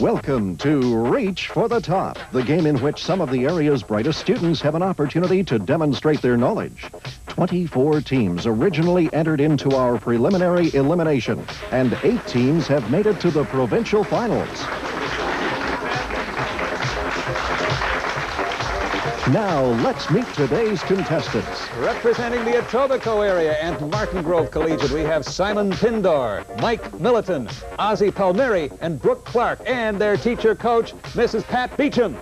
Welcome to Reach for the Top, the game in which some of the area's brightest students have an opportunity to demonstrate their knowledge. 24 teams originally entered into our preliminary elimination, and 8 teams have made it to the provincial finals. Now, let's meet today's contestants. Representing the Etobicoke area and Martingrove Collegiate, we have Simon Pindar, Mike Milliton, Ozzie Palmieri, and Brooke Clark, and their teacher-coach, Mrs. Pat Beecham.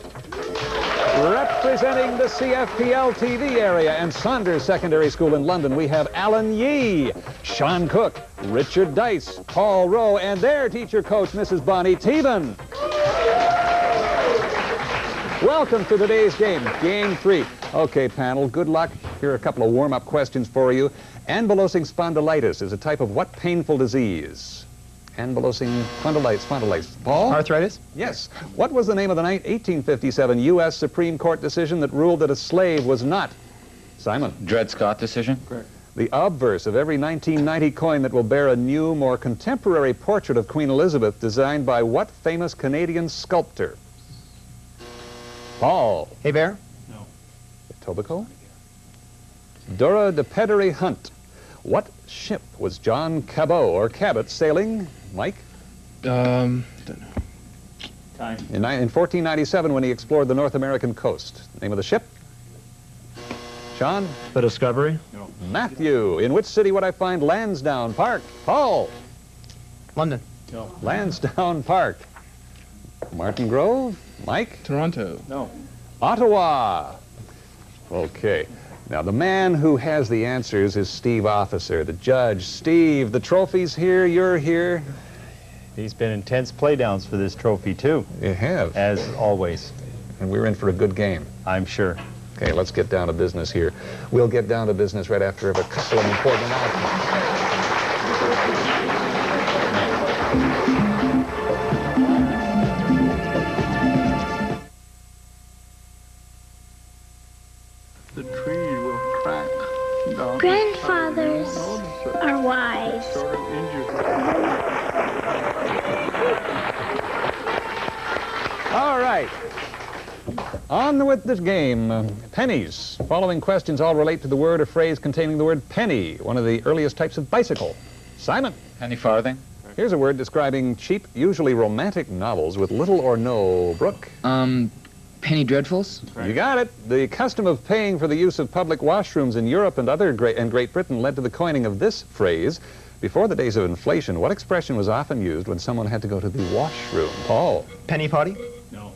Representing the CFPL TV area and Saunders Secondary School in London, we have Alan Yee, Sean Cook, Richard Dice, Paul Rowe, and their teacher-coach, Mrs. Bonnie Teevan. Welcome to today's game, Game 3. Okay, panel, good luck. Here are a couple of warm-up questions for you. Ankylosing spondylitis is a type of what painful disease? Ankylosing spondylitis. Paul? Arthritis? Yes. What was the name of the 1857 U.S. Supreme Court decision that ruled that a slave was not? Simon? Dred Scott decision? Correct. The obverse of every 1990 coin that will bear a new, more contemporary portrait of Queen Elizabeth designed by what famous Canadian sculptor? Paul? Hey, Bear? No. Etobicoke? Dora de Pedery Hunt. What ship was John Cabot sailing? Mike? Don't know. Time. In 1497 when he explored the North American coast. Name of the ship? Sean? The Discovery? No. Matthew. In which city would I find Lansdowne Park? Paul? London. No. Lansdowne Park. Martingrove? Mike? Toronto. No. Ottawa. Okay. Now, the man who has the answers is Steve Officer, the judge. Steve, the trophy's here, you're here. These been intense playdowns for this trophy, too. You have. As always. And we're in for a good game. I'm sure. Okay, let's get down to business here. We'll get down to business right after a couple of important announcements. The tree will crack. Grandfathers are wise. Sort of injured. All right. On with this game. Pennies. Following questions all relate to the word or phrase containing the word penny, one of the earliest types of bicycle. Simon. Penny farthing? Here's a word describing cheap, usually romantic novels with little or no. Brooke. Penny dreadfuls? You got it. The custom of paying for the use of public washrooms in Europe and Great Britain led to the coining of this phrase. Before the days of inflation, what expression was often used when someone had to go to the washroom? Paul. Penny potty? No.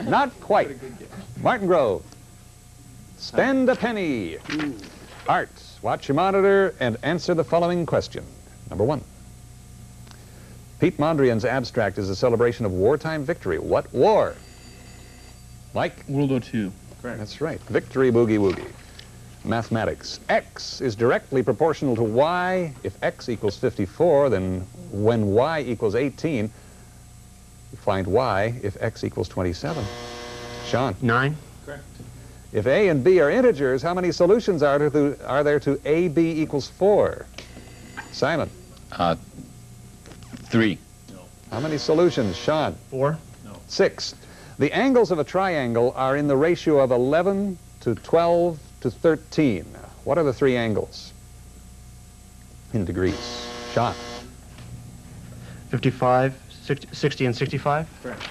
Not quite. Martingrove. Spend a penny. Art. Watch your monitor and answer the following question. Number 1. Pete Mondrian's abstract is a celebration of wartime victory. What war? Mike? World War II. Correct. That's right. Victory boogie woogie. Mathematics. X is directly proportional to Y. If X equals 54, then when Y equals 18, you find Y if X equals 27. Sean? 9. Correct. If A and B are integers, how many solutions are there to AB equals 4? Simon? 3. No. How many solutions? Sean? 4. No. 6. The angles of a triangle are in the ratio of 11 to 12 to 13. What are the 3 angles in degrees? Sean? 55, 60, and 65. Correct.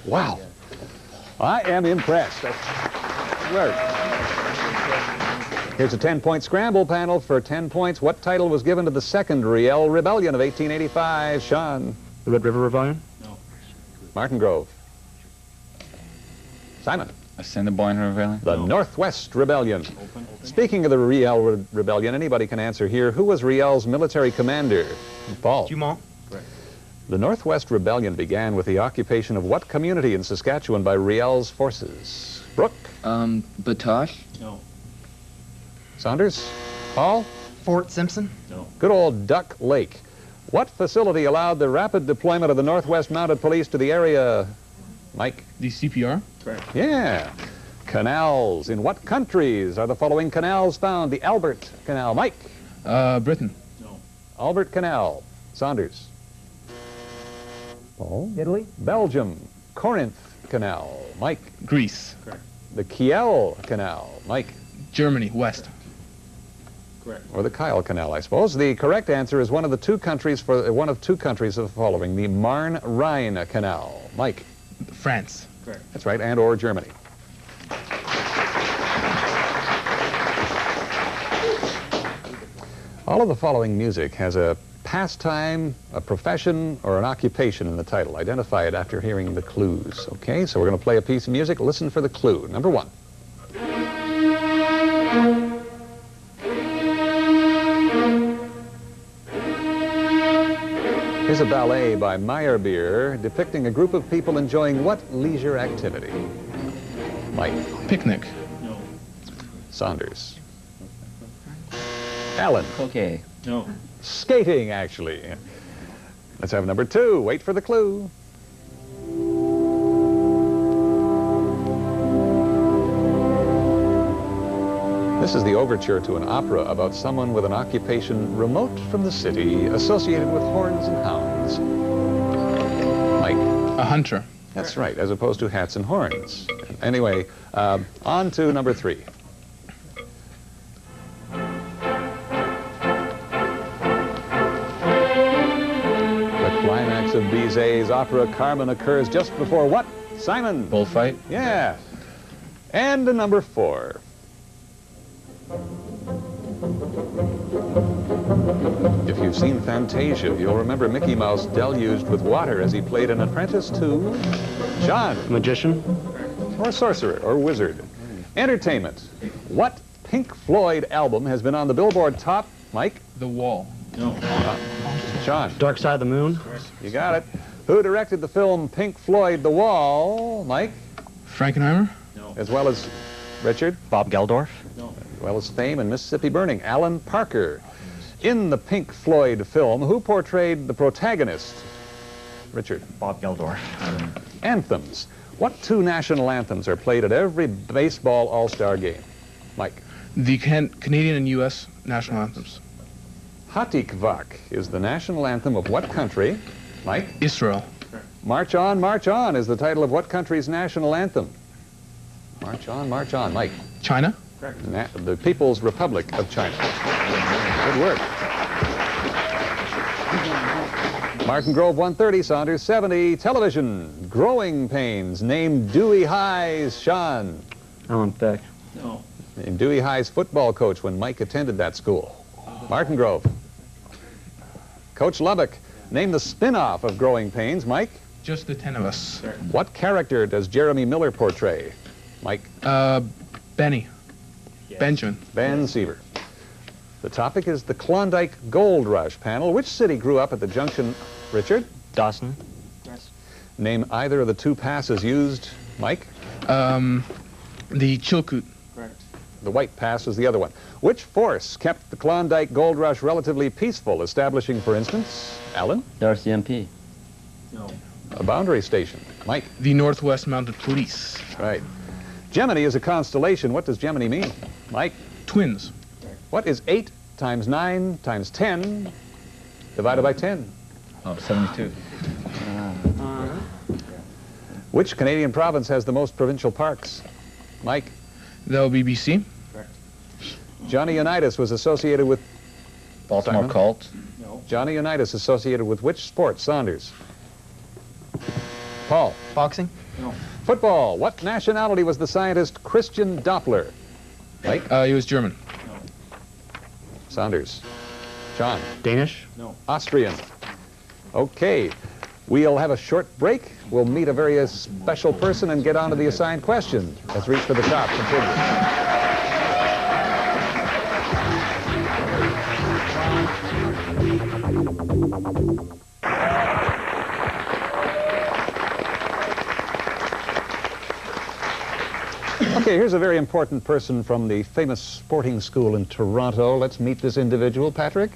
Wow. I am impressed. Work. Here's a 10-point scramble panel for 10 points. What title was given to the Second Riel Rebellion of 1885? Sean? The Red River Rebellion? No. Martingrove? Simon? Assiniboine Rebellion? The Northwest Rebellion. Speaking of the Riel Rebellion, anybody can answer here. Who was Riel's military commander? Paul? Dumont. Correct. The Northwest Rebellion began with the occupation of what community in Saskatchewan by Riel's forces? Brooke? Batoche? No. Saunders? Paul? Fort Simpson? No. Good old Duck Lake. What facility allowed the rapid deployment of the Northwest Mounted Police to the area? Mike? The CPR? Correct. Yeah. Canals. In what countries are the following canals found? The Albert Canal. Mike? Britain. No. Albert Canal. Saunders? Paul? Italy. Belgium. Corinth Canal. Mike. Greece. The Kiel Canal. Mike. Germany, west. Or the Kyle Canal, I suppose. The correct answer is one of two countries of the following: the Marne-Rhine Canal. Mike. France. That's right, and or Germany. All of the following music has a pastime, a profession, or an occupation in the title. Identify it after hearing the clues. Okay, so we're going to play a piece of music. Listen for the clue. Number 1. Here's a ballet by Meyerbeer depicting a group of people enjoying what leisure activity? Mike. Picnic. Saunders. Alan. Okay. Skating, actually. Let's have number 2. Wait for the clue. This is the overture to an opera about someone with an occupation remote from the city, associated with horns and hounds. Mike. A hunter. That's right, as opposed to hats and horns. Anyway, on to number 3. The climax of Bizet's opera Carmen occurs just before what? Simon? Bullfight. Yeah. And number 4. If you've seen Fantasia, you'll remember Mickey Mouse deluged with water as he played an apprentice to John. Magician. Or sorcerer, or wizard. Entertainment. What Pink Floyd album has been on the Billboard top, Mike? The Wall. John. Dark Side of the Moon. You got it. Who directed the film Pink Floyd, The Wall? Mike? Frankenheimer. As well as Richard? Bob Geldorf. As well as Fame and Mississippi Burning. Alan Parker. In the Pink Floyd film, who portrayed the protagonist? Richard. Bob Geldorf. Anthems. What 2 national anthems are played at every baseball all-star game? Mike. The Canadian and U.S. national anthems. Hatikvak is the national anthem of what country? Mike. Israel. March On is the title of what country's national anthem? March On, Mike. China. The People's Republic of China. Good work. Martingrove 130, Saunders 70. Television. Growing Pains. Name Dewey High's Sean. Alan Peck. Named Dewey High's football coach when Mike attended that school. Martingrove. Coach Lubbock. Name the spin-off of Growing Pains. Mike. Just the 10 of us. What character does Jeremy Miller portray? Mike. Benny. Benjamin. Ben Seaver. The topic is the Klondike Gold Rush panel. Which city grew up at the junction, Richard? Dawson. Name either of the 2 passes used, Mike. The Chilkoot. The White Pass was the other one. Which force kept the Klondike Gold Rush relatively peaceful, establishing, for instance, Alan? RCMP. A boundary station. Mike. The Northwest Mounted Police. Right. Gemini is a constellation. What does Gemini mean? Mike. Twins. What is 8 times 9 times 10 divided by 10? Oh, 72. Which Canadian province has the most provincial parks? Mike. That would be BC. Johnny Unitas was associated with... Baltimore Simon? Colts. Johnny Unitas associated with which sport? Saunders. Paul. Boxing. Football. What nationality was the scientist Christian Doppler? Mike. He was German. Saunders. John. Danish. Austrian. Okay. We'll have a short break. We'll meet a very special person and get on to the assigned question. Let's reach for the top. Continue. Okay, here's a very important person from the famous sporting school in Toronto. Let's meet this individual. Patrick?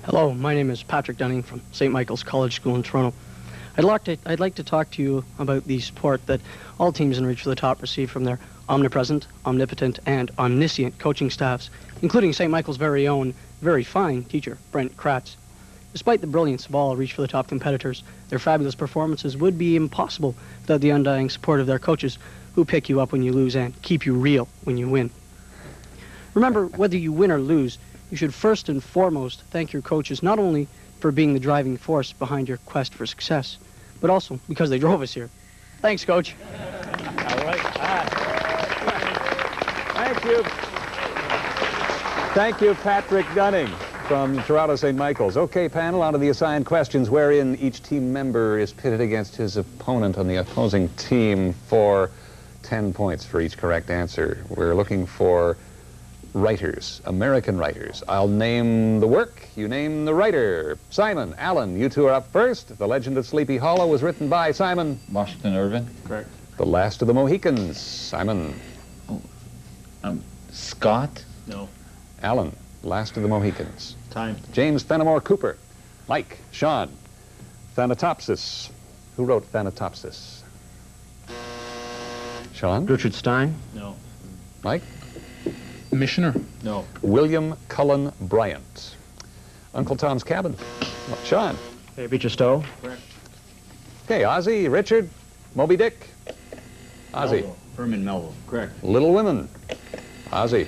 Hello, my name is Patrick Dunning from St. Michael's College School in Toronto. I'd like to talk to you about the support that all teams in Reach for the Top receive from their omnipresent, omnipotent, and omniscient coaching staffs, including St. Michael's very own, very fine teacher, Brent Kratz. Despite the brilliance of all Reach for the Top competitors, their fabulous performances would be impossible without the undying support of their coaches, who pick you up when you lose and keep you real when you win. Remember, whether you win or lose, you should first and foremost thank your coaches not only for being the driving force behind your quest for success, but also because they drove us here. Thanks, Coach. All right. Thank you. Thank you, Patrick Dunning from Toronto St. Michael's. Okay, panel, on to the assigned questions wherein each team member is pitted against his opponent on the opposing team for 10 points for each correct answer. We're looking for writers, American writers. I'll name the work, you name the writer. Simon, Alan, you two are up first. The Legend of Sleepy Hollow was written by Simon. Washington Irving. Correct. The Last of the Mohicans. Simon. Scott. No. Alan, Last of the Mohicans. Time. James Fenimore Cooper. Mike. Sean. Thanatopsis. Who wrote Thanatopsis? Sean? Richard Stein? No. Mike? Missioner. No. William Cullen Bryant. Uncle Tom's Cabin. Sean? Hey, Beecher Stowe? Correct. Okay, Ozzy, Richard, Moby Dick. Ozzy. Melville. Herman Melville. Correct. Little Women. Ozzy.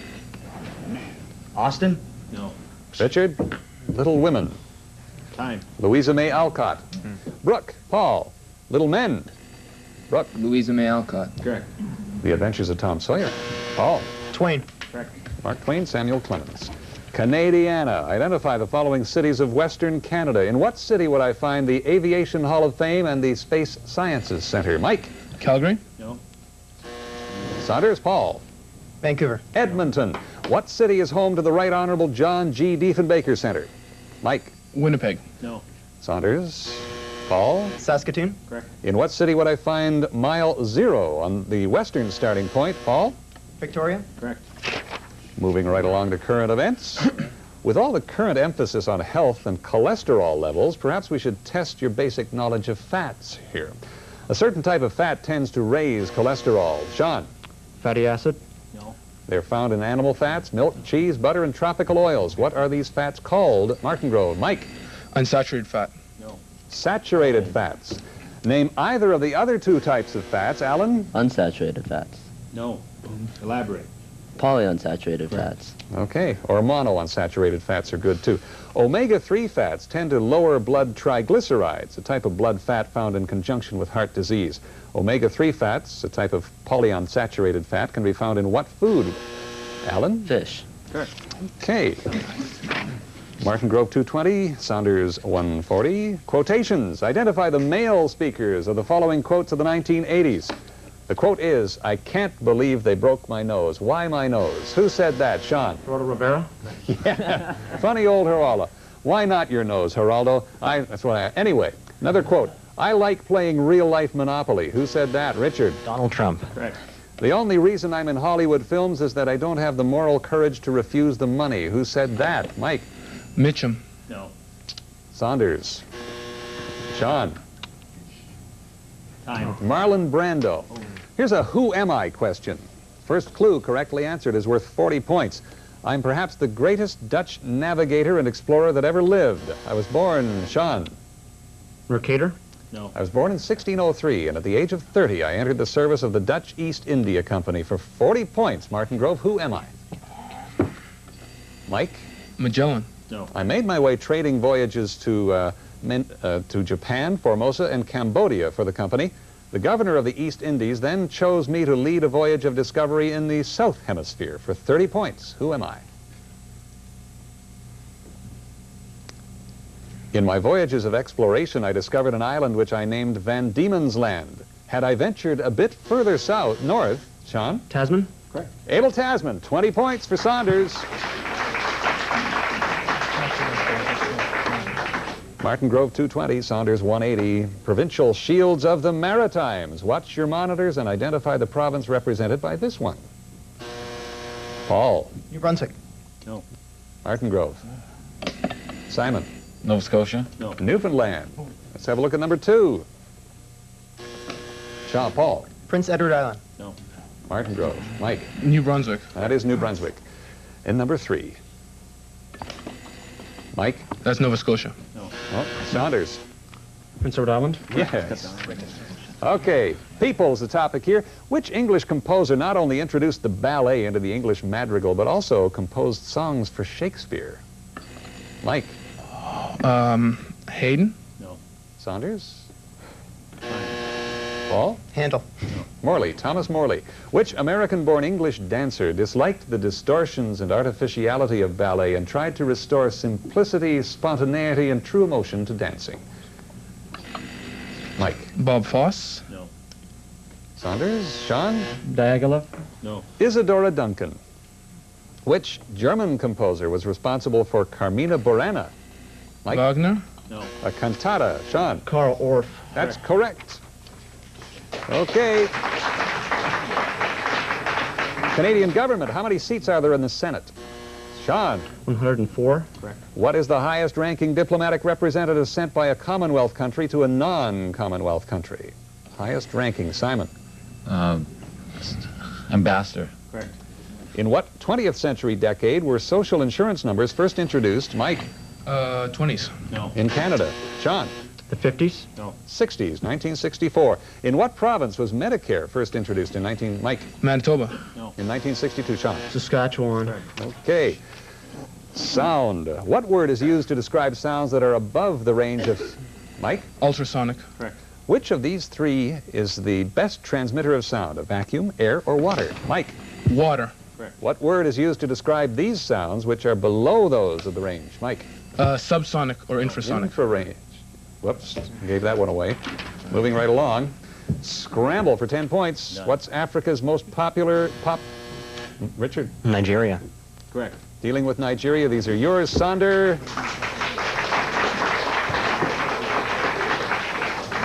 Austin? No. Richard, Little Women. Time. Louisa May Alcott. Brooke, Paul. Little Men. Brooke. Louisa May Alcott. Correct. The Adventures of Tom Sawyer. Paul. Twain. Correct. Mark Twain, Samuel Clemens. Canadiana. Identify the following cities of Western Canada. In what city would I find the Aviation Hall of Fame and the Space Sciences Center? Mike. Calgary. No. Saunders. Paul. Vancouver. Edmonton. What city is home to the Right Honorable John G. Diefenbaker Center? Mike. Winnipeg. No. Saunders. Paul. Saskatoon. Correct. In what city would I find mile 0 on the western starting point? Paul. Victoria. Correct. Moving right along to current events. With all the current emphasis on health and cholesterol levels, perhaps we should test your basic knowledge of fats here. A certain type of fat tends to raise cholesterol. Sean. Fatty acid? No. They're found in animal fats, milk, cheese, butter, and tropical oils. What are these fats called? Martingrove. Mike. Unsaturated fat. No. Saturated fats. Name either of the other two types of fats. Alan? Unsaturated fats. No. Elaborate. Polyunsaturated fats. Okay, or monounsaturated fats are good too. Omega-3 fats tend to lower blood triglycerides, a type of blood fat found in conjunction with heart disease. Omega-3 fats, a type of polyunsaturated fat, can be found in what food? Alan? Fish. Correct. Okay. Martingrove 220, Saunders 140. Quotations. Identify the male speakers of the following quotes of the 1980s. The quote is, "I can't believe they broke my nose. Why my nose?" Who said that? Sean? Geraldo Rivera? Yeah. Funny old Geraldo. Why not your nose, Geraldo? Anyway, another quote. "I like playing real-life Monopoly." Who said that? Richard? Donald Trump. Correct. "The only reason I'm in Hollywood films is that I don't have the moral courage to refuse the money." Who said that? Mike? Mitchum. No. Saunders. Sean? Time. Marlon Brando. Here's a who am I question. First clue correctly answered is worth 40 points. I'm perhaps the greatest Dutch navigator and explorer that ever lived. I was born, Sean. Mercator? No. I was born in 1603, and at the age of 30, I entered the service of the Dutch East India Company for 40 points. Martingrove, who am I? Mike? Magellan. No. I made my way trading voyages to Japan, Formosa, and Cambodia for the company. The governor of the East Indies then chose me to lead a voyage of discovery in the South Hemisphere for 30 points. Who am I? In my voyages of exploration, I discovered an island which I named Van Diemen's Land. Had I ventured a bit further north, Sean? Tasman? Correct. Abel Tasman, 20 points for Saunders. Martingrove 220, Saunders 180. Provincial Shields of the Maritimes. Watch your monitors and identify the province represented by this one. Paul. New Brunswick. No. Martingrove. Simon. Nova Scotia. No. Newfoundland. Let's have a look at number 2. Sean. Paul. Prince Edward Island. No. Martingrove. Mike. New Brunswick. That is New Brunswick. And number 3. Mike. That's Nova Scotia. No. Oh, Saunders. Prince Edward Island. Yes. Okay, people's the topic here. Which English composer not only introduced the ballet into the English madrigal, but also composed songs for Shakespeare? Mike. Haydn. No. Saunders? Paul? Handel. Morley, Thomas Morley. Which American-born English dancer disliked the distortions and artificiality of ballet and tried to restore simplicity, spontaneity, and true emotion to dancing? Mike. Bob Fosse. No. Saunders? Sean? Diaghilev. No. Isadora Duncan. Which German composer was responsible for Carmina Burana? Mike? Wagner. No. A cantata. Sean? Karl Orff. That's correct. Okay. Canadian government, how many seats are there in the Senate? Sean? 104. What is the highest ranking diplomatic representative sent by a Commonwealth country to a non-Commonwealth country? Highest ranking, Simon. Ambassador. Correct. In what 20th century decade were social insurance numbers first introduced? Mike. 20s. No. In Canada. Sean. The 50s. No. 60s, 1964. In what province was Medicare first introduced in Mike? Manitoba. In 1962. Sean. Saskatchewan. Okay. Sound. What word is used to describe sounds that are above the range of... Mike? Ultrasonic. Correct. Which of these three is the best transmitter of sound? A vacuum, air, or water? Mike? Water. What word is used to describe these sounds which are below those of the range? Mike? Subsonic or infrasonic. Infrarange. Whoops, gave that one away. Moving right along. Scramble for 10 points. None. What's Africa's most popular pop... Richard? Nigeria. Correct. Dealing with Nigeria, these are yours. Sonder.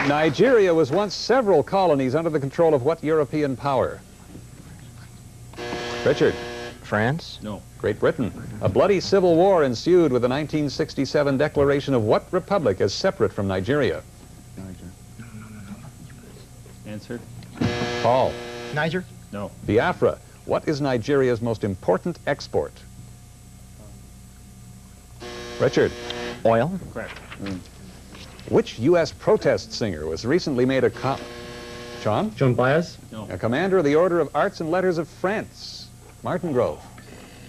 Nigeria was once several colonies under the control of what European power? Richard? France. No. Great Britain. A bloody civil war ensued with the 1967 declaration of what republic as separate from Nigeria? Answer? Paul? Niger. No. Biafra. What is Nigeria's most important export? Richard? Oil. Correct. Which U.S. protest singer was recently made a Sean? Joan Baez. No. A commander of the Order of Arts and Letters of France. Martingrove.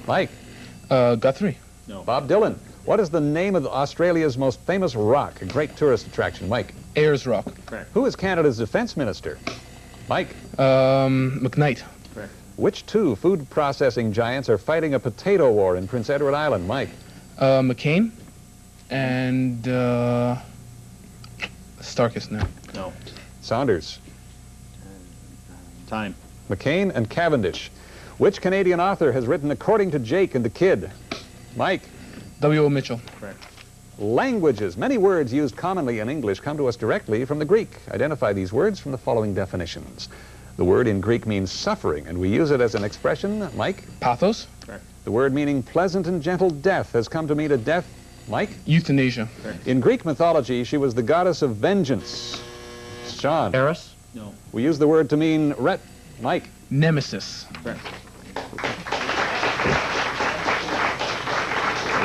Mike? Guthrie. No. Bob Dylan. What is the name of Australia's most famous rock, a great tourist attraction? Mike? Ayers Rock. Correct. Who is Canada's defense minister? Mike? McKnight. Correct. Which two food processing giants are fighting a potato war in Prince Edward Island? Mike? McCain. And Starkist now. No. Saunders? Time. McCain and Cavendish. Which Canadian author has written According to Jake and the Kid? Mike? W.O. Mitchell. Correct. Languages. Many words used commonly in English come to us directly from the Greek. Identify these words from the following definitions. The word in Greek means suffering, and we use it as an expression. Mike? Pathos. Correct. The word meaning pleasant and gentle death has come to mean a death. Mike? Euthanasia. In Greek mythology, she was the goddess of vengeance. Sean? Eris. No. We use the word to mean Mike? Nemesis. Correct.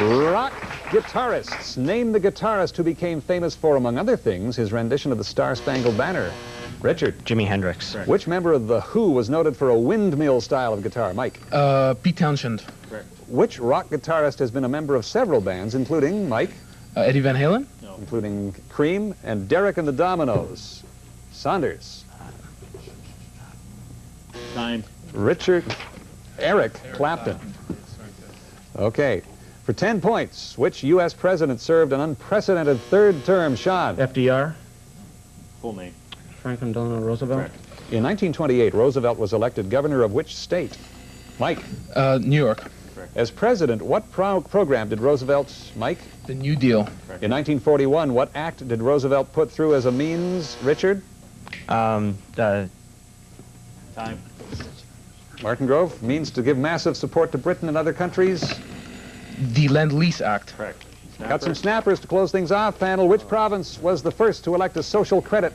Rock guitarists. Name the guitarist who became famous for, among other things, his rendition of the Star-Spangled Banner. Richard? Jimi Hendrix. Correct. Which member of The Who was noted for a windmill style of guitar? Mike? Pete Townshend. Correct. Which rock guitarist has been a member of several bands, including, Mike? Eddie Van Halen. No. Including Cream and Derek and the Dominoes. Saunders? Time. Richard? Eric Clapton. Okay. For 10 points, which U.S. president served an unprecedented third term? Sean? FDR. Full name. Franklin Delano Roosevelt. Correct. In 1928, Roosevelt was elected governor of which state? Mike? New York. As president, what program did Roosevelt, Mike? The New Deal. In 1941, what act did Roosevelt put through as a means? Richard? Time. Martingrove, means to give massive support to Britain and other countries. The Lend-Lease Act. Correct. Got some snappers to close things off, panel. Which province was the first to elect a social credit?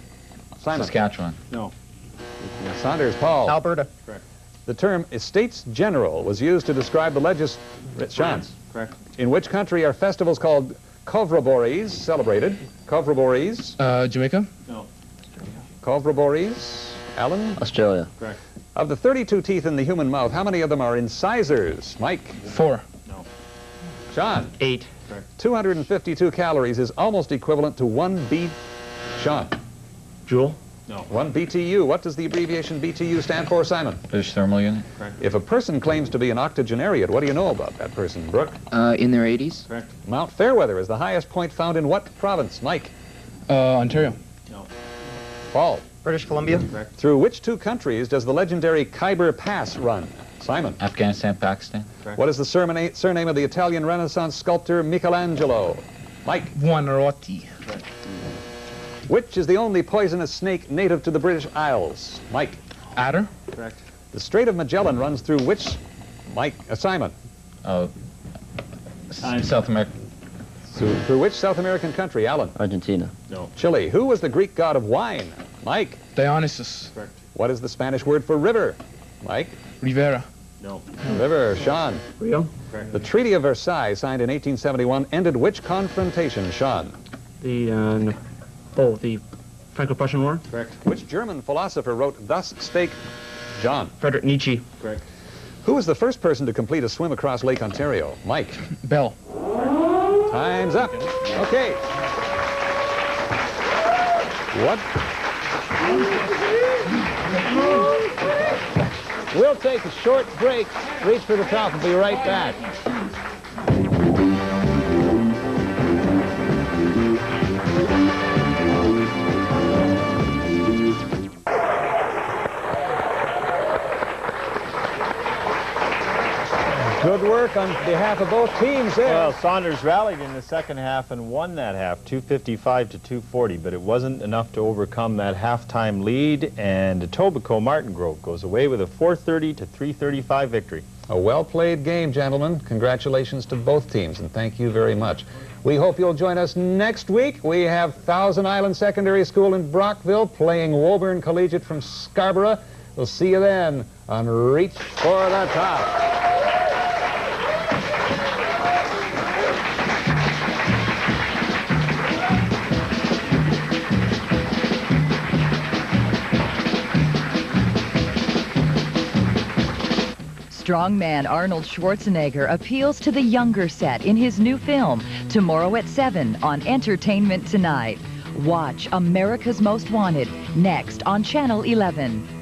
Simon? Saskatchewan. No. Saunders, Paul? Alberta. Correct. The term Estates General was used to describe the Sean? Correct. In which country are festivals called Kovrabories celebrated? Kovrabories. Jamaica. No. Kovrabories. Alan? Australia. Correct. Of the 32 teeth in the human mouth, how many of them are incisors? Mike? 4. No. Sean? 8. 252 calories is almost equivalent to 1 B. Sean? Joule. No. 1 BTU. What does the abbreviation BTU stand for, Simon? British Thermal Unit. If a person claims to be an octogenarian, what do you know about that person, Brooke? In their 80s. Correct. Mount Fairweather is the highest point found in what province? Mike? Ontario. No. Paul? British Columbia. Correct. Through which 2 countries does the legendary Khyber Pass run? Simon? Afghanistan, Pakistan. Correct. What is the surname of the Italian Renaissance sculptor Michelangelo? Mike? Buonarroti. Which is the only poisonous snake native to the British Isles? Mike? Adder. Correct. The Strait of Magellan runs through which? Simon? South America. Through which South American country? Alan? Argentina. No. Chile. Who was the Greek god of wine? Mike? Dionysus. Correct. What is the Spanish word for river? Mike? Rivera. No. River. Sean? Rio. Correct. The Treaty of Versailles, signed in 1871, ended which confrontation? Sean? The Franco-Prussian War. Correct. Which German philosopher wrote Thus Spake John? Friedrich Nietzsche. Correct. Who was the first person to complete a swim across Lake Ontario? Mike? Bell. Time's up. Okay. What? We'll take a short break. Reach for the top. We'll be right back. Good work on behalf of both teams there. Well, Saunders rallied in the second half and won that half, 255 to 240, but it wasn't enough to overcome that halftime lead, and Etobicoke Martingrove goes away with a 430 to 335 victory. A well-played game, gentlemen. Congratulations to both teams, and thank you very much. We hope you'll join us next week. We have Thousand Island Secondary School in Brockville playing Woburn Collegiate from Scarborough. We'll see you then on Reach for the Top. Strongman Arnold Schwarzenegger appeals to the younger set in his new film, tomorrow at 7 on Entertainment Tonight. Watch America's Most Wanted next on Channel 11.